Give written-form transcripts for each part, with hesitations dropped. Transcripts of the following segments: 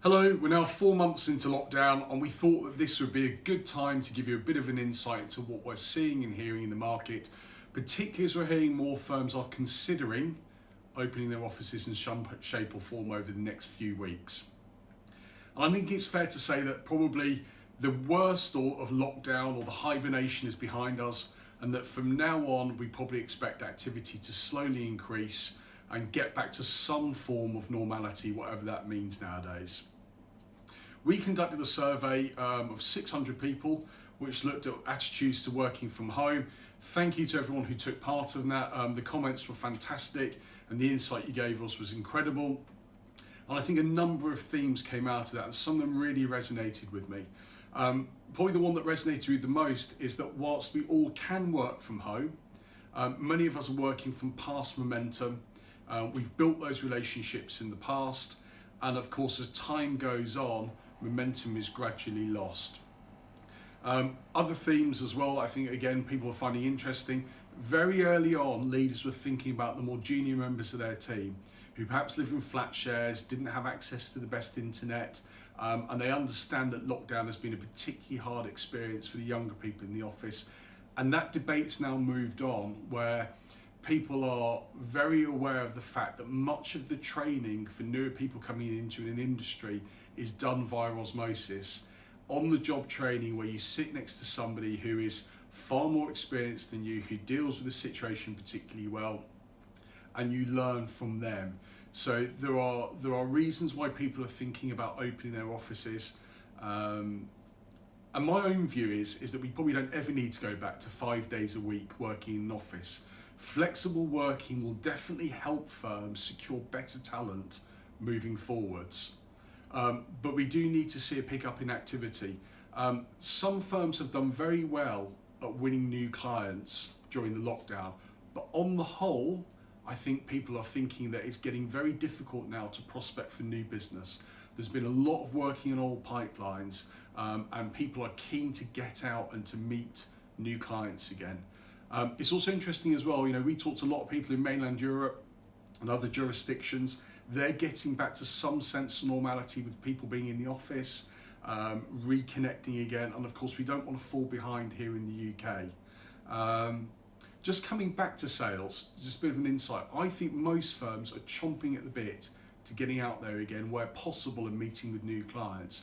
Hello, we're now 4 months into lockdown and we thought that this would be a good time to give you a bit of an insight into what we're seeing and hearing in the market, particularly as we're hearing more firms are considering opening their offices in some shape or form over the next few weeks. And I think it's fair to say that probably the worst of lockdown or the hibernation is behind us, and that from now on we probably expect activity to slowly increase and get back to some form of normality, whatever that means nowadays. We conducted a survey of 600 people which looked at attitudes to working from home. Thank you to everyone who took part in that. The comments were fantastic and the insight you gave us was incredible. And I think a number of themes came out of that, and some of them really resonated with me. Probably the one that resonated with the most is that whilst we all can work from home, many of us are working from past momentum. We've built those relationships in the past, and of course as time goes on, momentum is gradually lost. Other themes as well, I think again people are finding interesting. Very early on, leaders were thinking about the more junior members of their team who perhaps live in flat shares, didn't have access to the best internet, and they understand that lockdown has been a particularly hard experience for the younger people in the office. And that debate's now moved on, where people are very aware of the fact that much of the training for newer people coming into an industry is done via osmosis. On-the-job training where you sit next to somebody who is far more experienced than you, who deals with the situation particularly well, and you learn from them. So there are reasons why people are thinking about opening their offices. And my own view is that we probably don't ever need to go back to 5 days a week working in an office. Flexible working will definitely help firms secure better talent moving forwards. But we do need to see a pickup in activity. Some firms have done very well at winning new clients during the lockdown, but on the whole, I think people are thinking that it's getting very difficult now to prospect for new business. There's been a lot of working on old pipelines, and people are keen to get out and to meet new clients again. It's also interesting as well, we talked to a lot of people in mainland Europe and other jurisdictions. They're getting back to some sense of normality with people being in the office, reconnecting again, and of course we don't want to fall behind here in the UK. Just coming back to sales, just a bit of an insight. I think most firms are chomping at the bit to getting out there again where possible and meeting with new clients.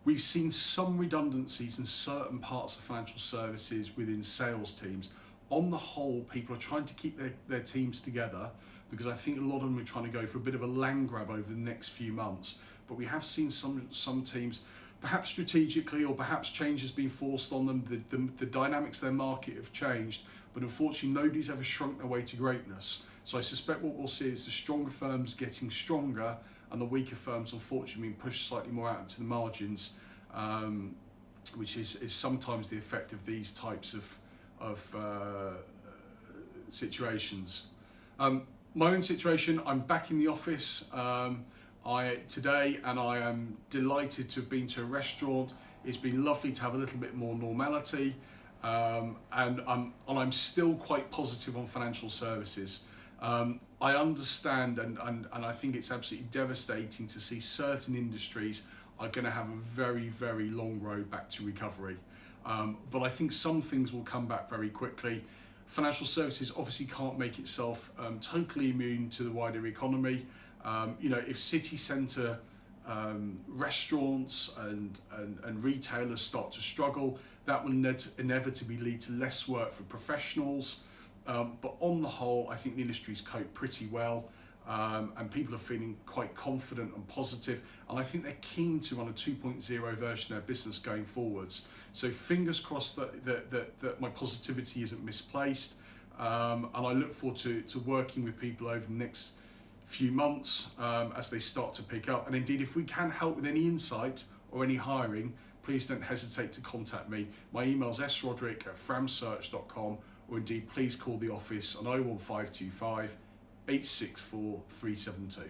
We've seen some redundancies in certain parts of financial services within sales teams. On the whole, people are trying to keep their teams together, because I think a lot of them are trying to go for a bit of a land grab over the next few months. But we have seen some teams, perhaps strategically or perhaps change has been forced on them. The dynamics of their market have changed, but unfortunately nobody's ever shrunk their way to greatness. So I suspect what we'll see is the stronger firms getting stronger and the weaker firms unfortunately being pushed slightly more out into the margins, which is sometimes the effect of these types of situations. My own situation, I'm back in the office today, and I am delighted to have been to a restaurant. It's been lovely to have a little bit more normality, and I'm still quite positive on financial services. I understand and I think it's absolutely devastating to see certain industries are going to have a very, very long road back to recovery. But I think some things will come back very quickly. Financial services obviously can't make itself totally immune to the wider economy. If city centre restaurants and retailers start to struggle, that will inevitably lead to less work for professionals. But on the whole, I think the industry's coped pretty well, and people are feeling quite confident and positive, and I think they're keen to run a 2.0 version of their business going forwards. So fingers crossed that my positivity isn't misplaced, and I look forward to working with people over the next few months as they start to pick up. And indeed, if we can help with any insight or any hiring, please don't hesitate to contact me. My email is sroderick@framsearch.com, or indeed please call the office on 01525 864 372.